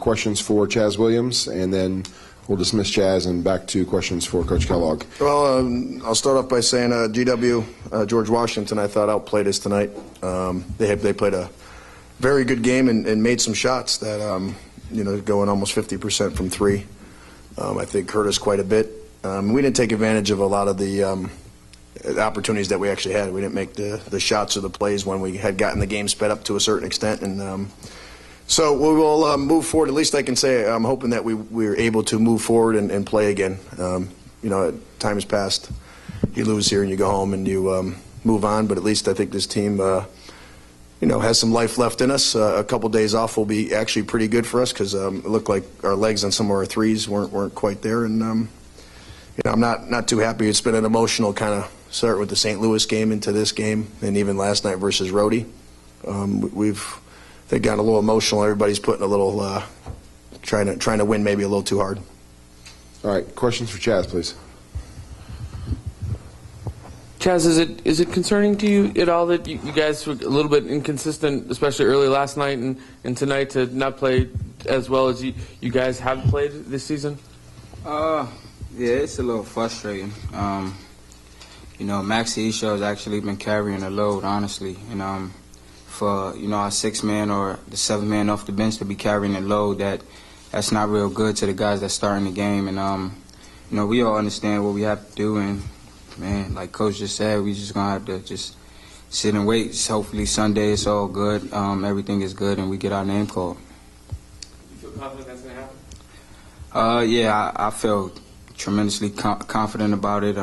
Questions for Chaz Williams, and then we'll dismiss Chaz and back to questions for Coach Kellogg. Well, I'll start off by saying GW, George Washington, I thought outplayed us tonight. They played a very good game and made some shots that, going almost 50% from three. I think hurt us quite a bit. We didn't take advantage of a lot of the opportunities that we actually had. We didn't make the shots or the plays when we had gotten the game sped up to a certain extent. And so we will move forward. At least I can say I'm hoping that we were able to move forward and play again. Time has passed. You lose here and you go home and you move on. But at least I think this team, has some life left in us. A couple days off will be actually pretty good for us because it looked like our legs on some of our threes weren't quite there. And I'm not too happy. It's been an emotional kind of start with the St. Louis game into this game, and even last night versus Rhodey. They got a little emotional. Everybody's putting a little, trying to win maybe a little too hard. All right, questions for Chaz, please. Chaz, is it concerning to you at all that you guys were a little bit inconsistent, especially early last night and tonight, to not play as well as you guys have played this season? Yeah, it's a little frustrating. Maxie Isho has actually been carrying the load, honestly. And for our sixth man or the seventh man off the bench to be carrying the load, that's not real good to the guys that's starting the game. And we all understand what we have to do. And man, like Coach just said, we just gonna have to just sit and wait. Hopefully Sunday it's all good, everything is good, and we get our name called. You feel confident that's gonna happen? Yeah, I feel tremendously confident about it.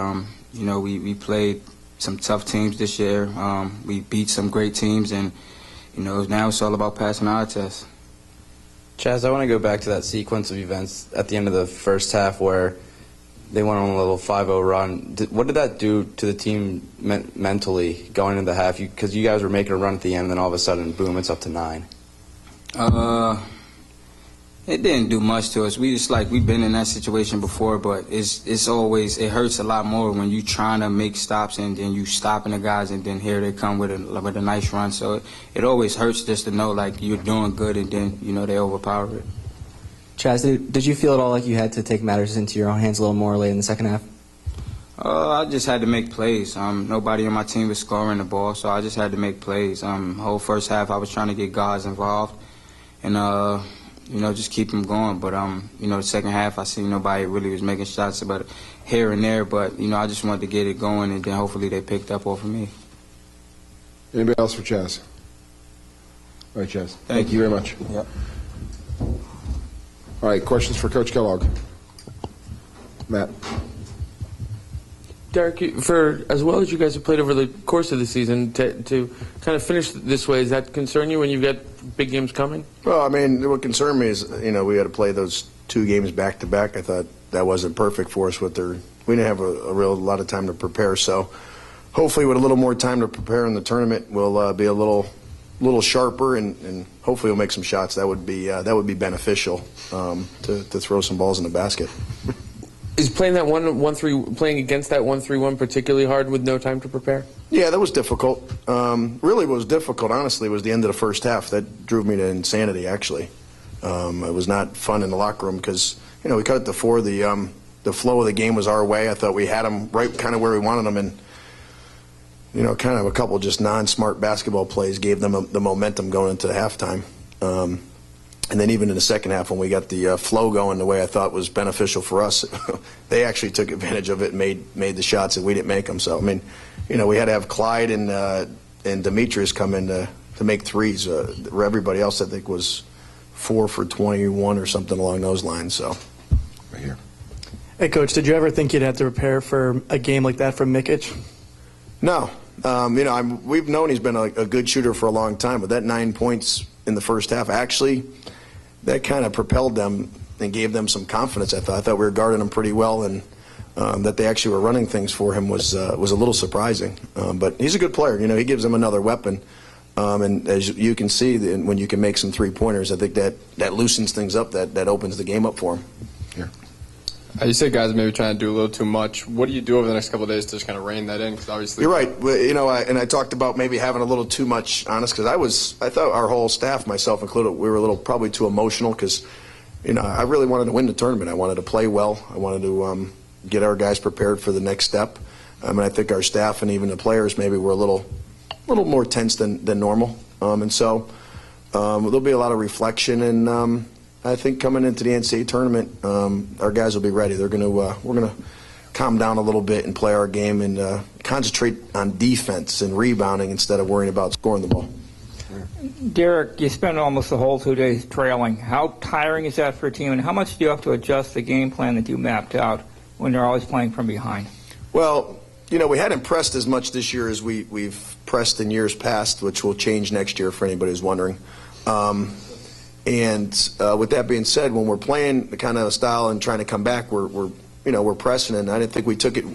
We played some tough teams this year. We beat some great teams, and now it's all about passing our test. Chaz, I want to go back to that sequence of events at the end of the first half where they went on a little 5-0 run. What did that do to the team mentally going into the half? Because you guys were making a run at the end, and then all of a sudden, boom, it's up to 9. It didn't do much to us. We've been in that situation before, but it hurts a lot more when you trying to make stops and then you stopping the guys, and then here they come with a nice run. So it always hurts just to know like you're doing good and then they overpower it. Chaz, did you feel at all like you had to take matters into your own hands a little more late in the second half? I just had to make plays. Nobody on my team was scoring the ball, so I just had to make plays. Whole first half I was trying to get guys involved and just keep them going. But, the second half, I see nobody really was making shots about here and there. But, I just wanted to get it going, and then hopefully they picked up off of me. Anybody else for Chaz? All right, Chaz. Thank you very much. Yep. All right, questions for Coach Kellogg. Matt. Derek, for as well as you guys have played over the course of the season, to kind of finish this way, does that concern you when you've got big games coming? Well, I mean, what concerned me is, we had to play those 2 games back-to-back. I thought that wasn't perfect for us. We didn't have a lot of time to prepare. So hopefully with a little more time to prepare in the tournament, we'll be a little sharper and hopefully we'll make some shots. That would be beneficial to throw some balls in the basket. Is playing that 1-3 playing against that 1-3-1 particularly hard with no time to prepare? Yeah, that was difficult. Really, what was difficult, honestly, was the end of the first half. That drove me to insanity, actually. It was not fun in the locker room because we cut it to 4. The flow of the game was our way. I thought we had them right kind of where we wanted them, and kind of a couple just non-smart basketball plays gave them the momentum going into the halftime. And then even in the second half, when we got the flow going the way I thought was beneficial for us, they actually took advantage of it and made the shots and we didn't make them. So, I mean, we had to have Clyde and Demetrius come in to make threes. Everybody else, I think, was 4 for 21 or something along those lines. So, right here. Hey, Coach, did you ever think you'd have to prepare for a game like that from Mikic? No. We've known he's been a good shooter for a long time, but that 9 points in the first half, actually, that kind of propelled them and gave them some confidence. I thought we were guarding him pretty well, and that they actually were running things for him was a little surprising. But he's a good player. He gives them another weapon. And as you can see, when you can make some 3-pointers, I think that loosens things up, that opens the game up for him. Here. You said guys maybe trying to do a little too much. What do you do over the next couple of days to just kind of rein that in? Because obviously you're right. You know, and I talked about maybe having a little too much honest, because I thought our whole staff, myself included, we were a little probably too emotional, because you know, I really wanted to win the tournament. I wanted to play well. I wanted to get our guys prepared for the next step. I mean, I think our staff and even the players maybe were a little more tense than normal. And so there'll be a lot of reflection, and I think coming into the NCAA tournament, our guys will be ready. We're gonna calm down a little bit and play our game and concentrate on defense and rebounding instead of worrying about scoring the ball. Derek, you spent almost the whole 2 days trailing. How tiring is that for a team, and how much do you have to adjust the game plan that you mapped out when you're always playing from behind? Well, you know, we hadn't pressed as much this year as we've pressed in years past, which will change next year for anybody who's wondering. And with that being said, when we're playing the kind of style and trying to come back, we're pressing, and I didn't think we took it.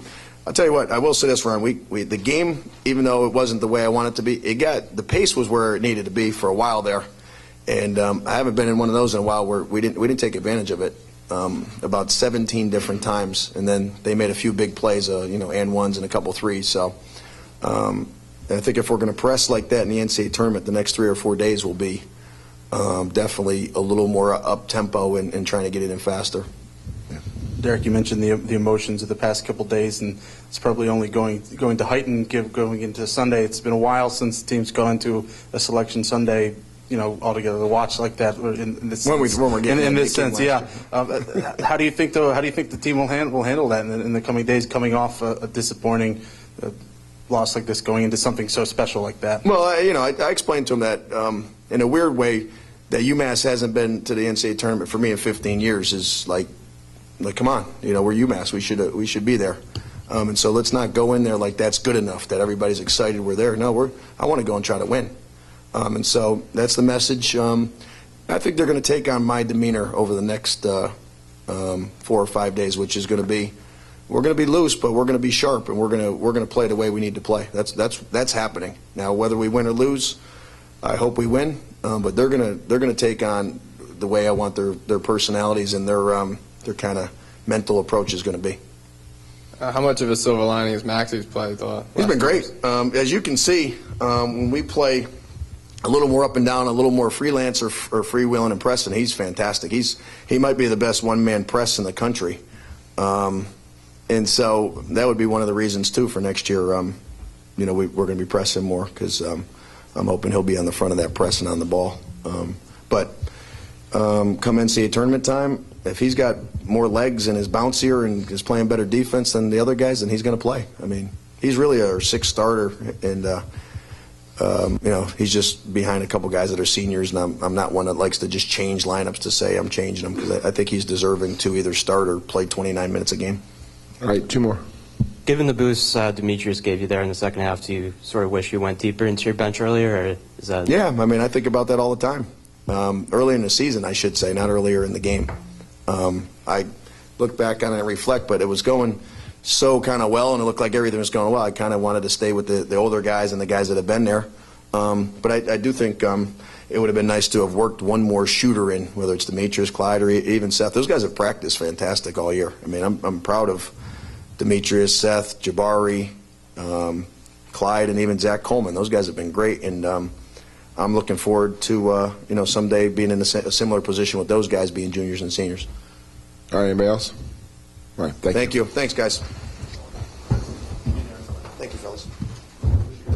I'll tell you what, I will say this, Ron. The game, even though it wasn't the way I wanted it to be, the pace was where it needed to be for a while there, and I haven't been in one of those in a while where we didn't take advantage of it. About 17 different times, and then they made a few big plays, and ones and a couple threes. So I think if we're going to press like that in the NCAA tournament, the next 3 or 4 days will be definitely a little more up tempo and trying to get it in faster. Derek, you mentioned the emotions of the past couple days, and it's probably only going to heighten going into Sunday. It's been a while since the team's gone to a selection Sunday, altogether to watch like that. In this when we're getting in this sense, yeah. How do you think the team will handle that in the coming days, coming off a disappointing loss like this, going into something so special like that? Well, I explained to him that in a weird way that UMass hasn't been to the NCAA tournament for me in 15 years is like, come on, we're UMass. We should be there. And so let's not go in there like that's good enough, that everybody's excited we're there. No, I want to go and try to win. And so that's the message. I think they're going to take on my demeanor over the next 4 or 5 days, which is going to be, we're going to be loose, but we're going to be sharp, and we're going to play the way we need to play. That's happening. Now, whether we win or lose, I hope we win. But they're going to take on the way I want their personalities and their kind of mental approach is going to be. How much of a silver lining is Maxie's play? He's been great. As you can see, when we play a little more up and down, a little more freelance or freewheeling and pressing, he's fantastic. He might be the best one-man press in the country. And so that would be one of the reasons, too, for next year. We're going to be pressing more, because I'm hoping he'll be on the front of that pressing on the ball. But come NCAA tournament time, if he's got more legs and is bouncier and is playing better defense than the other guys, then he's going to play. I mean, he's really our sixth starter, and he's just behind a couple guys that are seniors, and I'm not one that likes to just change lineups to say I'm changing them, because I think he's deserving to either start or play 29 minutes a game. All right, 2 more. Given the boost Demetrius gave you there in the second half, do you sort of wish you went deeper into your bench earlier, or is that? Yeah, I mean, I think about that all the time. Early in the season, I should say, not earlier in the game. I look back on it and reflect, but it was going so kind of well, and it looked like everything was going well. I kind of wanted to stay with the older guys and the guys that have been there. But I do think it would have been nice to have worked one more shooter in, whether it's Demetrius, Clyde, or even Seth. Those guys have practiced fantastic all year. I mean, I'm proud of Demetrius, Seth, Jabari, Clyde, and even Zach Coleman. Those guys have been great, and I'm looking forward to someday being in a similar position with those guys being juniors and seniors. All right, anybody else? All right, thank you. Thanks, guys.